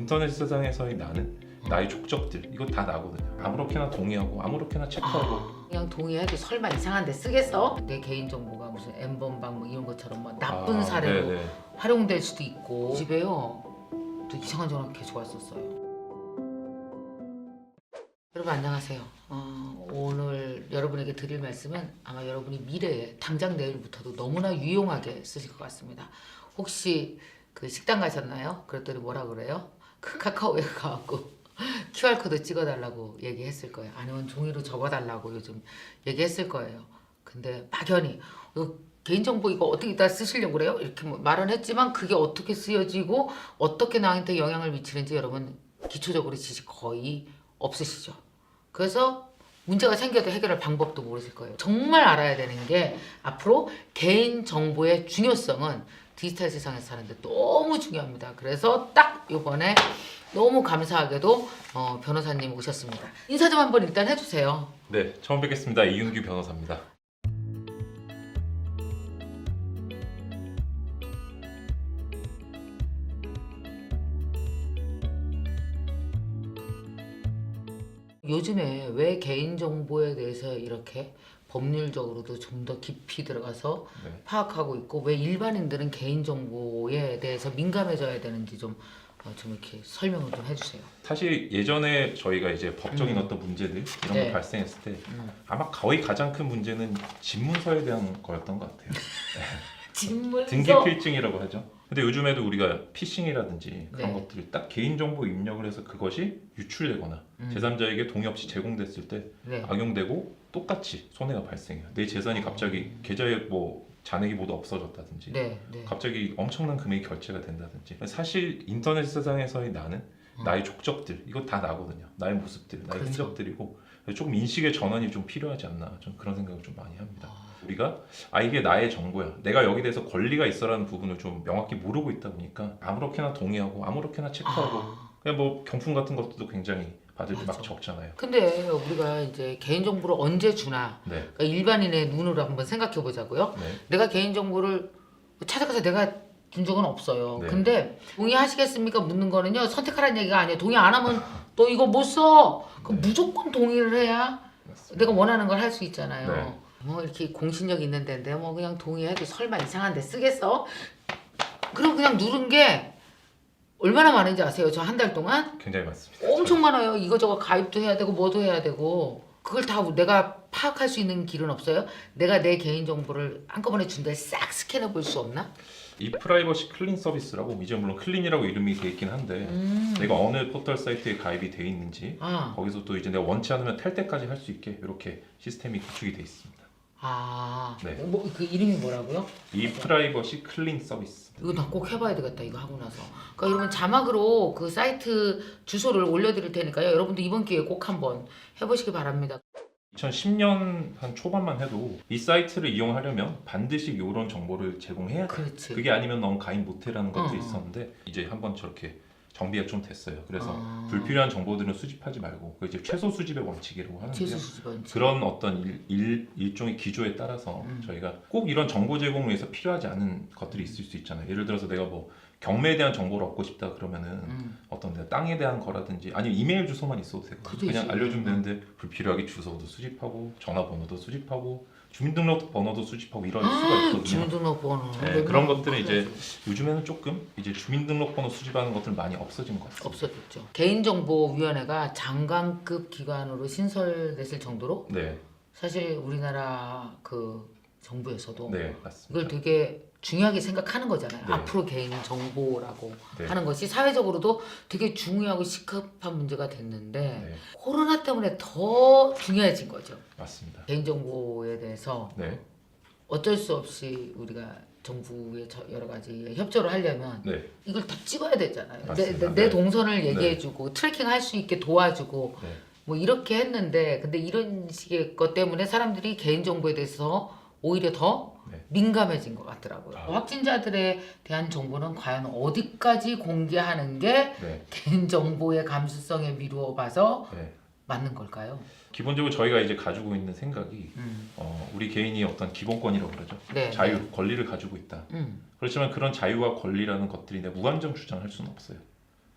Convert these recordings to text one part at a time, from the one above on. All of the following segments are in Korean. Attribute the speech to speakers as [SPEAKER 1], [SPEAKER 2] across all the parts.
[SPEAKER 1] 인터넷 세상에서의 나는, 나의 족적들, 이거 다 나거든요. 아무렇게나 동의하고 아무렇게나 체크하고.
[SPEAKER 2] 그냥 동의해도 설마 이상한 데 쓰겠어? 내 개인정보가 무슨 N번방 뭐 이런 것처럼 뭐 나쁜 사례로
[SPEAKER 1] 네네.
[SPEAKER 2] 활용될 수도 있고. 집에요 또 이상한 전화가 계속 왔었어요. 여러분 안녕하세요. 오늘 여러분에게 드릴 말씀은 아마 여러분이 미래에 당장 내일부터도 너무나 유용하게 쓰실 것 같습니다. 혹시 그 식당 가셨나요? 그랬더니 뭐라 그래요? 그 카카오에 가갖고 QR코드 찍어달라고 얘기했을 거예요. 아니면 종이로 적어달라고 요즘 얘기했을 거예요. 근데 막연히 개인정보 이거 어떻게 다 쓰시려고 그래요? 이렇게 말은 했지만 그게 어떻게 쓰여지고 어떻게 나한테 영향을 미치는지 여러분 기초적으로 지식 거의 없으시죠. 그래서 문제가 생겨도 해결할 방법도 모르실 거예요. 정말 알아야 되는 게 앞으로 개인정보의 중요성은 디지털 세상에서 사는데 너무 중요합니다. 그래서 딱 이번에 너무 감사하게도 변호사님 오셨습니다. 인사 좀 한번 일단 해주세요.
[SPEAKER 1] 네, 처음 뵙겠습니다. 이윤규 변호사입니다.
[SPEAKER 2] 요즘에 왜 개인정보에 대해서 이렇게 법률적으로도 좀 더 깊이 들어가서 파악하고 있고 왜 일반인들은 개인정보에 대해서 민감해져야 되는지 좀 이렇게 설명을 좀 해주세요.
[SPEAKER 1] 사실 예전에 저희가 이제 법적인 어떤 문제들 이런
[SPEAKER 2] 네.
[SPEAKER 1] 거 발생했을 때 아마 거의 가장 큰 문제는 집문서에 대한 거였던 것 같아요.
[SPEAKER 2] 집문서?
[SPEAKER 1] 등기 필증이라고 하죠. 근데 요즘에도 우리가 피싱이라든지 그런
[SPEAKER 2] 네.
[SPEAKER 1] 것들이 딱 개인정보 입력을 해서 그것이 유출되거나 제3자에게 동의 없이 제공됐을 때
[SPEAKER 2] 네.
[SPEAKER 1] 악용되고 똑같이 손해가 발생해요. 내 재산이 갑자기 계좌에 뭐 잔액이 모두 없어졌다든지
[SPEAKER 2] 네. 네.
[SPEAKER 1] 갑자기 엄청난 금액이 결제가 된다든지. 사실 인터넷 세상에서의 나는, 나의 족적들, 이거 다 나거든요. 나의 모습들, 나의
[SPEAKER 2] 그렇죠.
[SPEAKER 1] 흔적들이고 조금 인식의 전환이 좀 필요하지 않나, 좀 그런 생각을 좀 많이 합니다. 우리가 이게 나의 정보야, 내가 여기 대해서 권리가 있어라는 부분을 좀 명확히 모르고 있다 보니까 아무렇게나 동의하고 아무렇게나 체크하고 그냥 뭐 경품 같은 것도 굉장히 받을 때 막
[SPEAKER 2] 맞아.
[SPEAKER 1] 적잖아요.
[SPEAKER 2] 근데 우리가 이제 개인정보를 언제 주나
[SPEAKER 1] 네,
[SPEAKER 2] 그러니까 일반인의 눈으로 한번 생각해 보자고요.
[SPEAKER 1] 네,
[SPEAKER 2] 내가 개인정보를 찾아가서 내가 준 적은 없어요.
[SPEAKER 1] 네.
[SPEAKER 2] 근데 동의하시겠습니까? 묻는 거는요. 선택하라는 얘기가 아니에요. 동의 안 하면 너 이거 못 써. 그럼
[SPEAKER 1] 네.
[SPEAKER 2] 무조건 동의를 해야
[SPEAKER 1] 맞습니다.
[SPEAKER 2] 내가 원하는 걸 할 수 있잖아요.
[SPEAKER 1] 네.
[SPEAKER 2] 뭐 이렇게 공신력 있는 데인데 뭐 그냥 동의해도 설마 이상한 데 쓰겠어? 그럼 그냥 누른 게 얼마나 많은지 아세요? 저 한 달 동안
[SPEAKER 1] 굉장히 많습니다.
[SPEAKER 2] 엄청 많아요. 이거저거 가입도 해야 되고 뭐도 해야 되고 그걸 다 내가 파악할 수 있는 길은 없어요? 내가 내 개인정보를 한꺼번에 준다에 싹 스캔해 볼 수 없나?
[SPEAKER 1] 이 프라이버시 클린 서비스라고, 이제 물론 클린이라고 이름이 돼 있긴 한데 내가 어느 포털 사이트에 가입이 돼 있는지 거기서 또 이제 내가 원치 않으면 탈 때까지 할 수 있게 이렇게 시스템이 구축이 돼 있습니다.
[SPEAKER 2] 네.
[SPEAKER 1] 네.
[SPEAKER 2] 뭐 그 이름이 뭐라고요?
[SPEAKER 1] 이 프라이버시 클린 서비스.
[SPEAKER 2] 이거 나 꼭 해봐야 되겠다. 이거 하고 나서. 그러니까 여러분 자막으로 그 사이트 주소를 올려드릴 테니까요. 여러분도 이번 기회에 꼭 한번 해보시기 바랍니다.
[SPEAKER 1] 2010년 한 초반만 해도 이 사이트를 이용하려면 반드시 이런 정보를 제공해야 돼.
[SPEAKER 2] 그렇지.
[SPEAKER 1] 그게 아니면 넌 가입 못해라는 것도
[SPEAKER 2] 어.
[SPEAKER 1] 있었는데 이제 한번 저렇게 정비가 좀 됐어요. 그래서 불필요한 정보들은 수집하지 말고, 그 이제 최소 수집의 원칙이라고 하는데요.
[SPEAKER 2] 최소 수집원.
[SPEAKER 1] 그런 어떤 일종의 기조에 따라서 저희가 꼭 이런 정보 제공을 위해서 필요하지 않은 것들이 있을 수 있잖아요. 예를 들어서 내가 뭐 경매에 대한 정보를 얻고 싶다 그러면은 어떤 내가 땅에 대한 거라든지 아니면 이메일 주소만 있어도 되고 그냥 알려주면 되는데 불필요하게 주소도 수집하고 전화번호도 수집하고 주민등록번호도 수집하고 이럴 수가 있거든요.
[SPEAKER 2] 주민등록번호.
[SPEAKER 1] 네, 그런 것들은 이제 요즘에는 조금 이제 주민등록번호 수집하는 것들 많이 없어진 것 같습니다.
[SPEAKER 2] 없어졌죠. 개인정보위원회가 장관급 기관으로 신설됐을 정도로
[SPEAKER 1] 네,
[SPEAKER 2] 사실 우리나라 그 정부에서도
[SPEAKER 1] 네, 맞습니다.
[SPEAKER 2] 이걸 되게 중요하게 생각하는 거잖아요.
[SPEAKER 1] 네.
[SPEAKER 2] 앞으로 개인 정보라고
[SPEAKER 1] 네.
[SPEAKER 2] 하는 것이 사회적으로도 되게 중요하고 시급한 문제가 됐는데
[SPEAKER 1] 네,
[SPEAKER 2] 코로나 때문에 더 중요해진 거죠.
[SPEAKER 1] 맞습니다.
[SPEAKER 2] 개인 정보에 대해서
[SPEAKER 1] 네,
[SPEAKER 2] 어쩔 수 없이 우리가 정부의 여러 가지 협조를 하려면
[SPEAKER 1] 네,
[SPEAKER 2] 이걸 다 찍어야 되잖아요.
[SPEAKER 1] 맞습니다.
[SPEAKER 2] 내
[SPEAKER 1] 네.
[SPEAKER 2] 동선을 얘기해주고 트래킹 할 수 있게 도와주고
[SPEAKER 1] 네.
[SPEAKER 2] 뭐 이렇게 했는데 근데 이런 식의 것 때문에 사람들이 개인정보에 대해서 오히려 더
[SPEAKER 1] 네.
[SPEAKER 2] 민감해진 것 같더라고요. 확진자들에 대한 정보는 과연 어디까지 공개하는 게
[SPEAKER 1] 네.
[SPEAKER 2] 개인정보의 감수성에 미루어 봐서
[SPEAKER 1] 네.
[SPEAKER 2] 맞는 걸까요?
[SPEAKER 1] 기본적으로 저희가 이제 가지고 있는 생각이 우리 개인이 어떤 기본권이라고 그러죠.
[SPEAKER 2] 네,
[SPEAKER 1] 권리를 가지고 있다. 그렇지만 그런 자유와 권리라는 것들이 내가 무한정 주장할 수는 없어요.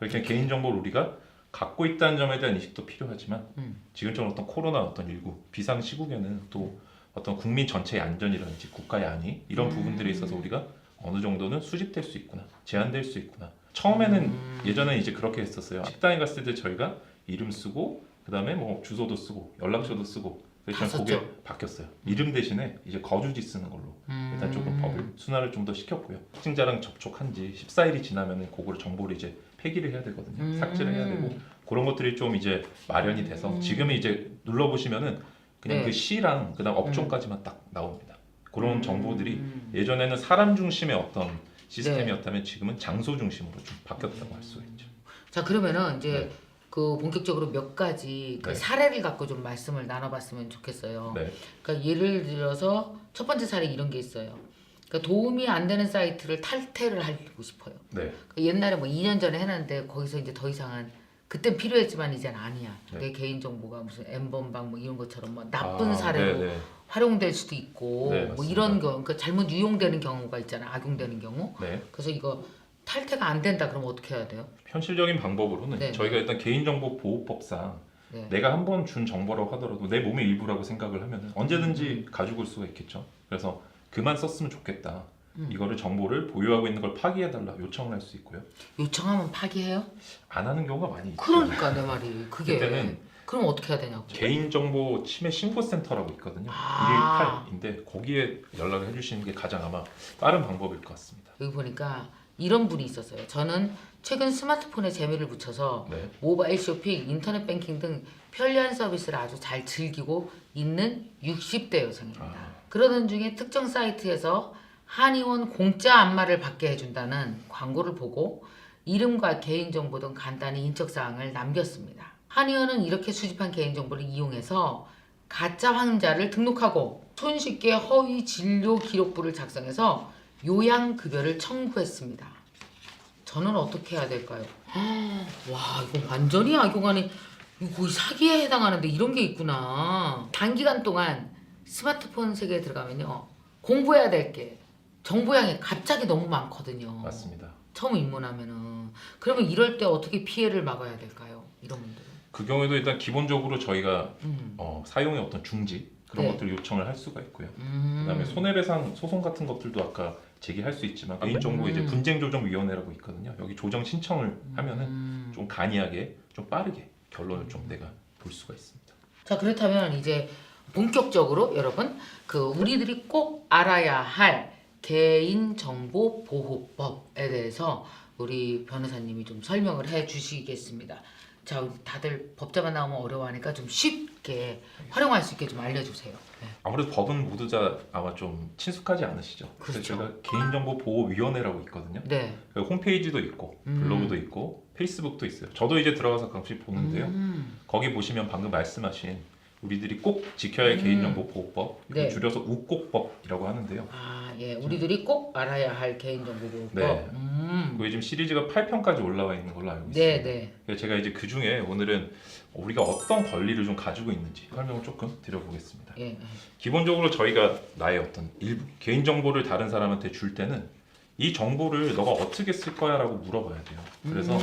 [SPEAKER 1] 그러니까 개인 정보를 우리가 갖고 있다는 점에 대한 인식도 필요하지만 지금처럼 어떤 코로나 어떤 일구 비상 시국에는 또 어떤 국민 전체의 안전이라든지 국가의 안위 이런 부분들에 있어서 우리가 어느 정도는 수집될 수 있구나, 제한될 수 있구나. 처음에는 예전에 이제 그렇게 했었어요. 식당에 갔을 때 저희가 이름 쓰고 그다음에 뭐 주소도 쓰고 연락처도 쓰고 그래서 그게 바뀌었어요. 이름 대신에 이제 거주지 쓰는 걸로 일단 조금 법을 순화를 좀 더 시켰고요. 확진자랑 접촉한 지 14일이 지나면은 그거를 정보를 이제 폐기를 해야 되거든요. 삭제를 해야 되고 그런 것들이 좀 이제 마련이 돼서 지금은 이제 눌러보시면은 그냥
[SPEAKER 2] 네.
[SPEAKER 1] 그 시랑 그다음 업종까지만 딱 나옵니다. 그런 정보들이 예전에는 사람 중심의 어떤 시스템이었다면 지금은 장소 중심으로 좀 바뀌었다고 할 수가 있죠.
[SPEAKER 2] 자 그러면은 이제 그 본격적으로 몇 가지 그
[SPEAKER 1] 네.
[SPEAKER 2] 사례를 갖고 좀 말씀을 나눠봤으면 좋겠어요.
[SPEAKER 1] 네.
[SPEAKER 2] 그러니까 예를 들어서 첫 번째 사례 이런 게 있어요. 그러니까 도움이 안 되는 사이트를 탈퇴를 하고 싶어요.
[SPEAKER 1] 네.
[SPEAKER 2] 그 옛날에 뭐 2년 전에 해놨는데 거기서 이제 더 이상은 그땐 필요했지만 이제는 아니야.
[SPEAKER 1] 네.
[SPEAKER 2] 내 개인 정보가 무슨 N번방 뭐 이런 것처럼 뭐 나쁜 사례로
[SPEAKER 1] 네네.
[SPEAKER 2] 활용될 수도 있고
[SPEAKER 1] 네,
[SPEAKER 2] 뭐
[SPEAKER 1] 맞습니다.
[SPEAKER 2] 이런 거 그러니까 잘못 유용되는 경우가 있잖아. 악용되는 경우.
[SPEAKER 1] 네.
[SPEAKER 2] 그래서 이거 탈퇴가 안 된다 그러면 어떻게 해야 돼요?
[SPEAKER 1] 현실적인 방법으로는
[SPEAKER 2] 네,
[SPEAKER 1] 저희가 일단 개인정보보호법상
[SPEAKER 2] 네.
[SPEAKER 1] 내가 한 번 준 정보라고 하더라도 내 몸의 일부라고 생각을 하면 언제든지 가지고 올 수가 있겠죠. 그래서 그만 썼으면 좋겠다. 이거를 정보를 보유하고 있는 걸 파기해달라 요청을 할 수 있고요.
[SPEAKER 2] 요청하면 파기해요?
[SPEAKER 1] 안 하는 경우가 많이 있죠.
[SPEAKER 2] 그러니까 내 말이 그게
[SPEAKER 1] 그때는
[SPEAKER 2] 그럼 어떻게 해야 되냐고.
[SPEAKER 1] 개인정보 침해 신고센터라고 있거든요.
[SPEAKER 2] 아.
[SPEAKER 1] 118인데 거기에 연락을 해주시는 게 가장 아마 빠른 방법일 것 같습니다.
[SPEAKER 2] 여기 보니까 이런 분이 있었어요. 저는 최근 스마트폰에 재미를 붙여서
[SPEAKER 1] 네.
[SPEAKER 2] 모바일 쇼핑, 인터넷 뱅킹 등 편리한 서비스를 아주 잘 즐기고 있는 60대 여성입니다. 그러던 중에 특정 사이트에서 한의원 공짜 안마를 받게 해준다는 광고를 보고 이름과 개인정보 등 간단히 인적사항을 남겼습니다. 한의원은 이렇게 수집한 개인정보를 이용해서 가짜 환자를 등록하고 손쉽게 허위 진료 기록부를 작성해서 요양급여를 청구했습니다. 저는 어떻게 해야 될까요? 와 이거 완전히 악용하는 이거 거의 사기에 해당하는데 이런 게 있구나. 단기간 동안 스마트폰 세계에 들어가면요 공부해야 될 게 정보량이 갑자기 너무 많거든요.
[SPEAKER 1] 맞습니다.
[SPEAKER 2] 처음 입문하면은 그러면 이럴 때 어떻게 피해를 막아야 될까요? 이런 분들은.
[SPEAKER 1] 그 경우에도 일단 기본적으로 저희가 사용의 어떤 중지 그런
[SPEAKER 2] 네.
[SPEAKER 1] 것들을 요청을 할 수가 있고요. 그다음에 손해배상 소송 같은 것들도 아까 제기할 수 있지만 개인정보 이제 분쟁조정위원회라고 있거든요. 여기 조정 신청을 하면은 좀 간이하게 좀 빠르게 결론을 좀 내가 볼 수가 있습니다.
[SPEAKER 2] 자 그렇다면 이제 본격적으로 여러분 그 우리들이 꼭 알아야 할 개인정보보호법에 대해서 우리 변호사님이 좀 설명을 해 주시겠습니다. 자 다들 법자만 나오면 어려워하니까 좀 쉽게 활용할 수 있게 좀 알려주세요. 네.
[SPEAKER 1] 아무래도 법은 모두 다 아마 좀 친숙하지 않으시죠. 그래서
[SPEAKER 2] 그렇죠.
[SPEAKER 1] 제가 개인정보보호위원회라고 있거든요.
[SPEAKER 2] 네.
[SPEAKER 1] 그 홈페이지도 있고 블로그도 있고 페이스북도 있어요. 저도 이제 들어가서 가끔씩 보는데요. 거기 보시면 방금 말씀하신 우리들이 꼭 지켜야 할 개인정보보호법
[SPEAKER 2] 네.
[SPEAKER 1] 줄여서 우곡법이라고 하는데요.
[SPEAKER 2] 아 예, 우리들이 꼭 알아야 할 개인정보보호법.
[SPEAKER 1] 네. 그게 지금 시리즈가 8편까지 올라와 있는 걸로 알고 있습니다.
[SPEAKER 2] 네, 네.
[SPEAKER 1] 그래서 제가 이제 그 중에 오늘은 우리가 어떤 권리를 좀 가지고 있는지 설명을 조금 드려보겠습니다.
[SPEAKER 2] 예.
[SPEAKER 1] 기본적으로 저희가 나의 어떤 일부 개인 정보를 다른 사람한테 줄 때는 이 정보를 너가 어떻게 쓸 거야라고 물어봐야 돼요. 그래서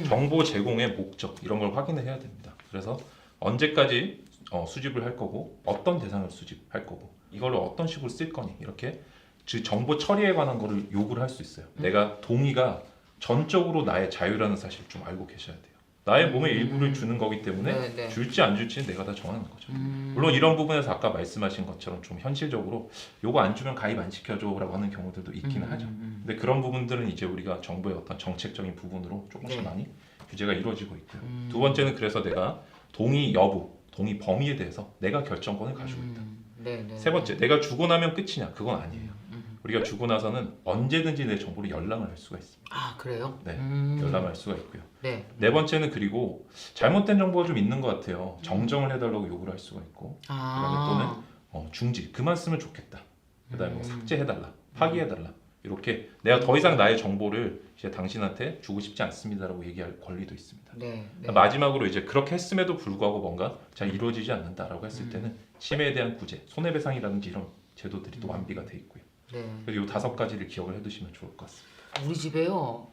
[SPEAKER 1] 정보 제공의 목적 이런 걸 확인을 해야 됩니다. 그래서 언제까지 수집을 할 거고 어떤 대상을 수집할 거고 이걸 어떤 식으로 쓸 거니 이렇게 즉 정보 처리에 관한 거를 요구를 할 수 있어요. 내가 동의가 전적으로 나의 자유라는 사실을 좀 알고 계셔야 돼요. 나의 몸의 일부를 주는 거기 때문에
[SPEAKER 2] 네, 네.
[SPEAKER 1] 줄지 안 줄지는 내가 다 정하는 거죠. 물론 이런 부분에서 아까 말씀하신 것처럼 좀 현실적으로 요거 안 주면 가입 안 시켜줘라고 하는 경우들도 있기는 하죠. 근데 그런 부분들은 이제 우리가 정부의 어떤 정책적인 부분으로 조금씩
[SPEAKER 2] 네.
[SPEAKER 1] 많이 규제가 이루어지고 있고요. 두 번째는 그래서 내가 동의 여부, 동의 범위에 대해서 내가 결정권을 가지고 있다.
[SPEAKER 2] 네, 네.
[SPEAKER 1] 세 번째, 내가 주고 나면 끝이냐? 그건 아니에요. 우리가 주고 나서는 언제든지 내 정보를 열람을 할 수가 있습니다.
[SPEAKER 2] 아 그래요?
[SPEAKER 1] 네, 열람할 수가 있고요.
[SPEAKER 2] 네.
[SPEAKER 1] 네 번째는 그리고 잘못된 정보가 좀 있는 것 같아요. 정정을 해달라고 요구를 할 수가 있고, 그다음에 또는 중지, 그만 쓰면 좋겠다. 그다음에 뭐 삭제해달라, 파기해달라. 이렇게 내가 더 이상 나의 정보를 이제 당신한테 주고 싶지 않습니다라고 얘기할 권리도 있습니다.
[SPEAKER 2] 네. 네.
[SPEAKER 1] 마지막으로 이제 그렇게 했음에도 불구하고 뭔가 잘 이루어지지 않는다라고 했을 때는 침해에 대한 구제, 손해배상이라든지 이런 제도들이 또 완비가 돼 있고요.
[SPEAKER 2] 네.
[SPEAKER 1] 그래서 이 5가지를 기억을 해두시면 좋을 것 같습니다.
[SPEAKER 2] 우리 집에요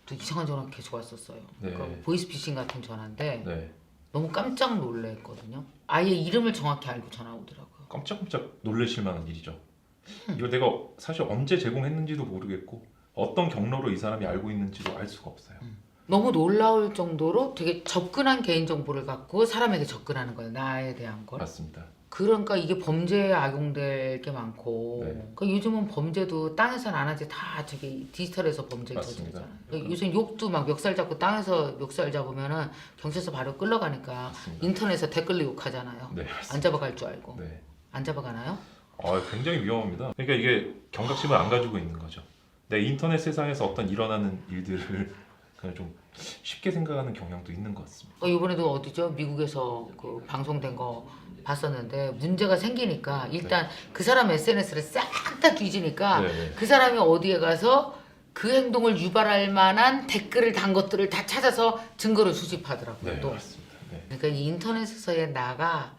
[SPEAKER 2] 또 이상한 전화 계속 왔었어요.
[SPEAKER 1] 네.
[SPEAKER 2] 그러니까 보이스피싱 같은 전화인데
[SPEAKER 1] 네.
[SPEAKER 2] 너무 깜짝 놀랐거든요. 아예 이름을 정확히 알고 전화 오더라고요.
[SPEAKER 1] 깜짝깜짝 놀라실 만한 일이죠. 이걸 내가 사실 언제 제공했는지도 모르겠고 어떤 경로로 이 사람이 알고 있는지도 알 수가 없어요.
[SPEAKER 2] 너무 놀라울 정도로 되게 접근한 개인정보를 갖고 사람에게 접근하는 거예요. 나에 대한 걸.
[SPEAKER 1] 맞습니다.
[SPEAKER 2] 그러니까 이게 범죄에 악용될 게 많고
[SPEAKER 1] 네.
[SPEAKER 2] 그러니까 요즘은 범죄도 땅에서는 안 하지 다 저기 디지털에서 범죄
[SPEAKER 1] 맞습니다.
[SPEAKER 2] 저지르잖아요. 그러니까 요즘 욕도 막 멱살 잡고 땅에서 멱살 잡으면은 경찰서 바로 끌러가니까
[SPEAKER 1] 맞습니다.
[SPEAKER 2] 인터넷에 댓글로 욕하잖아요.
[SPEAKER 1] 네,
[SPEAKER 2] 안
[SPEAKER 1] 맞습니다.
[SPEAKER 2] 잡아갈 줄 알고.
[SPEAKER 1] 네.
[SPEAKER 2] 안 잡아가나요?
[SPEAKER 1] 굉장히 위험합니다. 그러니까 이게 경각심을 안 가지고 있는 거죠. 내 인터넷 세상에서 어떤 일어나는 일들을 그냥 좀 쉽게 생각하는 경향도 있는 것 같습니다.
[SPEAKER 2] 이번에도 어디죠? 미국에서 그 방송된 거 봤었는데 문제가 생기니까 일단 그 사람 SNS를 싹 다 뒤지니까
[SPEAKER 1] 네.
[SPEAKER 2] 그 사람이 어디에 가서 그 행동을 유발할 만한 댓글을 단 것들을 다 찾아서 증거를 수집하더라고요.
[SPEAKER 1] 네,
[SPEAKER 2] 또.
[SPEAKER 1] 맞습니다. 네.
[SPEAKER 2] 그러니까 이 인터넷에서의 나가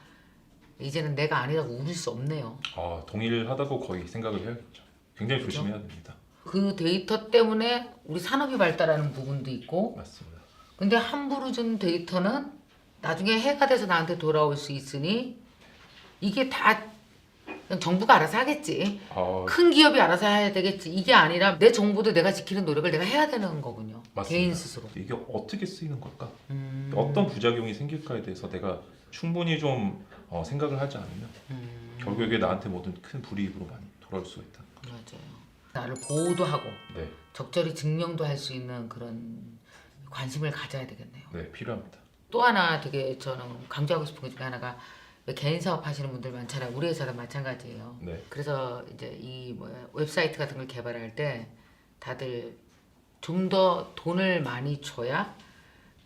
[SPEAKER 2] 이제는 내가 아니라고 우길 수 없네요.
[SPEAKER 1] 동일하다고 거의 생각을 해야겠죠. 굉장히
[SPEAKER 2] 그죠?
[SPEAKER 1] 조심해야 됩니다.
[SPEAKER 2] 그 데이터 때문에 우리 산업이 발달하는 부분도 있고
[SPEAKER 1] 맞습니다.
[SPEAKER 2] 근데 함부로 준 데이터는 나중에 해가 돼서 나한테 돌아올 수 있으니 이게 다 그냥 정부가 알아서 하겠지. 큰 기업이 알아서 해야 되겠지. 이게 아니라 내 정보도 내가 지키는 노력을 내가 해야 되는 거군요.
[SPEAKER 1] 맞습니다.
[SPEAKER 2] 개인 스스로.
[SPEAKER 1] 이게 어떻게 쓰이는 걸까? 어떤 부작용이 생길까에 대해서 내가 충분히 좀 생각을 하지 않으면 결국에 나한테 모든 큰 불이익으로 많이 돌아올 수가 있다.
[SPEAKER 2] 맞아요. 나를 보호도 하고
[SPEAKER 1] 네,
[SPEAKER 2] 적절히 증명도 할 수 있는 그런 관심을 가져야 되겠네요.
[SPEAKER 1] 네 필요합니다.
[SPEAKER 2] 또 하나 되게 저는 강조하고 싶은 것 중에 하나가 왜 개인 사업 하시는 분들 많잖아요. 우리 회사도 마찬가지예요.
[SPEAKER 1] 네,
[SPEAKER 2] 그래서 이제 이 웹사이트 같은 걸 개발할 때 다들 좀 더 돈을 많이 줘야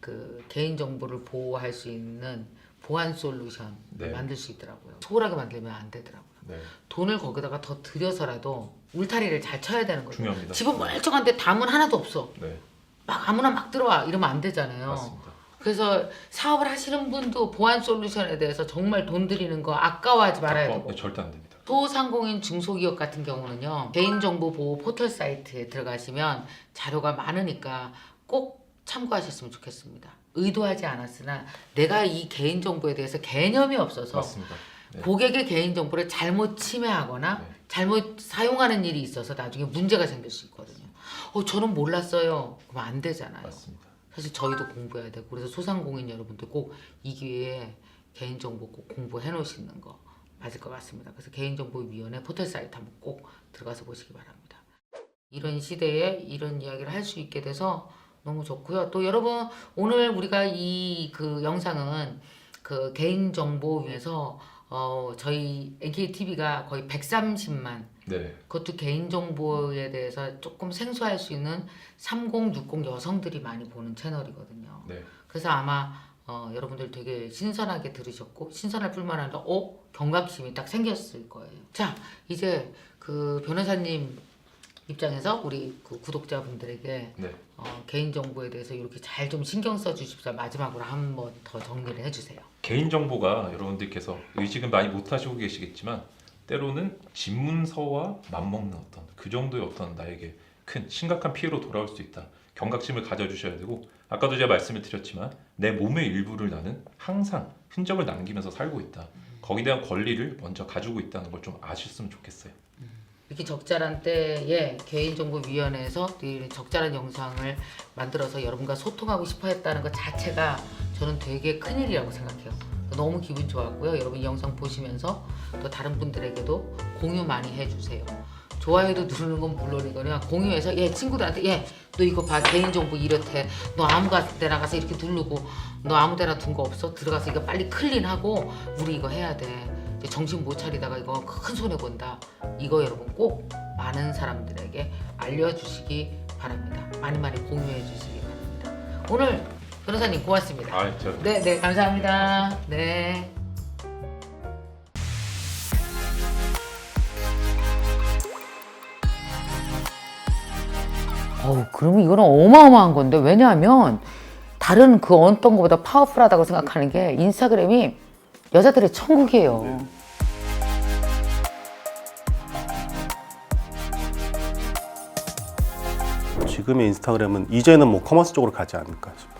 [SPEAKER 2] 그 개인 정보를 보호할 수 있는 보안 솔루션
[SPEAKER 1] 네.
[SPEAKER 2] 만들 수 있더라고요. 소홀하게 만들면 안 되더라고요.
[SPEAKER 1] 네,
[SPEAKER 2] 돈을 거기다가 더 들여서라도 울타리를 잘 쳐야 되는 거죠.
[SPEAKER 1] 중요합니다.
[SPEAKER 2] 집은 멀쩡한데 담은 하나도 없어.
[SPEAKER 1] 네,
[SPEAKER 2] 막 아무나 막 들어와 이러면 안 되잖아요.
[SPEAKER 1] 맞습니다.
[SPEAKER 2] 그래서 사업을 하시는 분도 보안 솔루션에 대해서 정말 돈 들이는 거 아까워하지 말아야 되고
[SPEAKER 1] 네, 절대 안 됩니다.
[SPEAKER 2] 소상공인 중소기업 같은 경우는요 개인정보 보호 포털 사이트에 들어가시면 자료가 많으니까 꼭 참고하셨으면 좋겠습니다. 의도하지 않았으나 내가 이 개인정보에 대해서 개념이 없어서
[SPEAKER 1] 맞습니다. 네.
[SPEAKER 2] 고객의 개인정보를 잘못 침해하거나
[SPEAKER 1] 네.
[SPEAKER 2] 잘못 사용하는 일이 있어서 나중에 문제가 생길 수 있거든요. 저는 몰랐어요. 그럼 안 되잖아요.
[SPEAKER 1] 맞습니다.
[SPEAKER 2] 사실 저희도 공부해야 되고 그래서 소상공인 여러분들 꼭 이 기회에 개인정보 꼭 공부해 놓으시는 거 맞을 것 같습니다. 그래서 개인정보위원회 포털 사이트 한번 꼭 들어가서 보시기 바랍니다. 이런 시대에 이런 이야기를 할 수 있게 돼서 너무 좋고요. 또 여러분 오늘 우리가 이 그 영상은 그 개인정보 위해서 저희 NKTV가 거의 130만
[SPEAKER 1] 네,
[SPEAKER 2] 그것도 개인정보에 대해서 조금 생소할 수 있는 3060 여성들이 많이 보는 채널이거든요.
[SPEAKER 1] 네,
[SPEAKER 2] 그래서 아마 여러분들 되게 신선하게 들으셨고 신선할 뿐만 아니라 경각심이 딱 생겼을 거예요. 자 이제 그 변호사님 입장에서 우리 그 구독자분들에게
[SPEAKER 1] 네.
[SPEAKER 2] 개인정보에 대해서 이렇게 잘 좀 신경 써주십사. 마지막으로 한 번 더 정리를 해주세요.
[SPEAKER 1] 개인정보가 여러분들께서 의식은 많이 못하시고 계시겠지만 때로는 집문서와 맞먹는 어떤 그 정도의 어떤 나에게 큰 심각한 피해로 돌아올 수 있다. 경각심을 가져주셔야 되고 아까도 제가 말씀을 드렸지만 내 몸의 일부를 나는 항상 흔적을 남기면서 살고 있다. 거기에 대한 권리를 먼저 가지고 있다는 걸 좀 아셨으면 좋겠어요.
[SPEAKER 2] 이렇게 적절한 때에 개인정보위원회에서 이 적절한 영상을 만들어서 여러분과 소통하고 싶어 했다는 것 자체가 저는 되게 큰일이라고 생각해요. 너무 기분 좋았고요. 여러분 이 영상 보시면서 또 다른 분들에게도 공유 많이 해주세요. 좋아요도 누르는 건 물론이거나 공유해서 친구들한테 너 이거 봐 개인정보 이렇대. 너 아무 데나 가서 이렇게 누르고 너 아무 데나 둔 거 없어? 들어가서 이거 빨리 클린하고 우리 이거 해야 돼. 이제 정신 못 차리다가 이거 큰 손해 본다. 이거 여러분 꼭 많은 사람들에게 알려주시기 바랍니다. 많이 공유해 주시기 바랍니다. 오늘 변호사님 고맙습니다. 네, 감사합니다. 네. 그러면 이거는 어마어마한 건데 왜냐하면 다른 그 어떤 것보다 파워풀하다고 생각하는 게 인스타그램이 여자들의 천국이에요.
[SPEAKER 3] 지금 지금의 인스타그램은 이제는 뭐 커머스 쪽으로 가지 않을까 싶어요.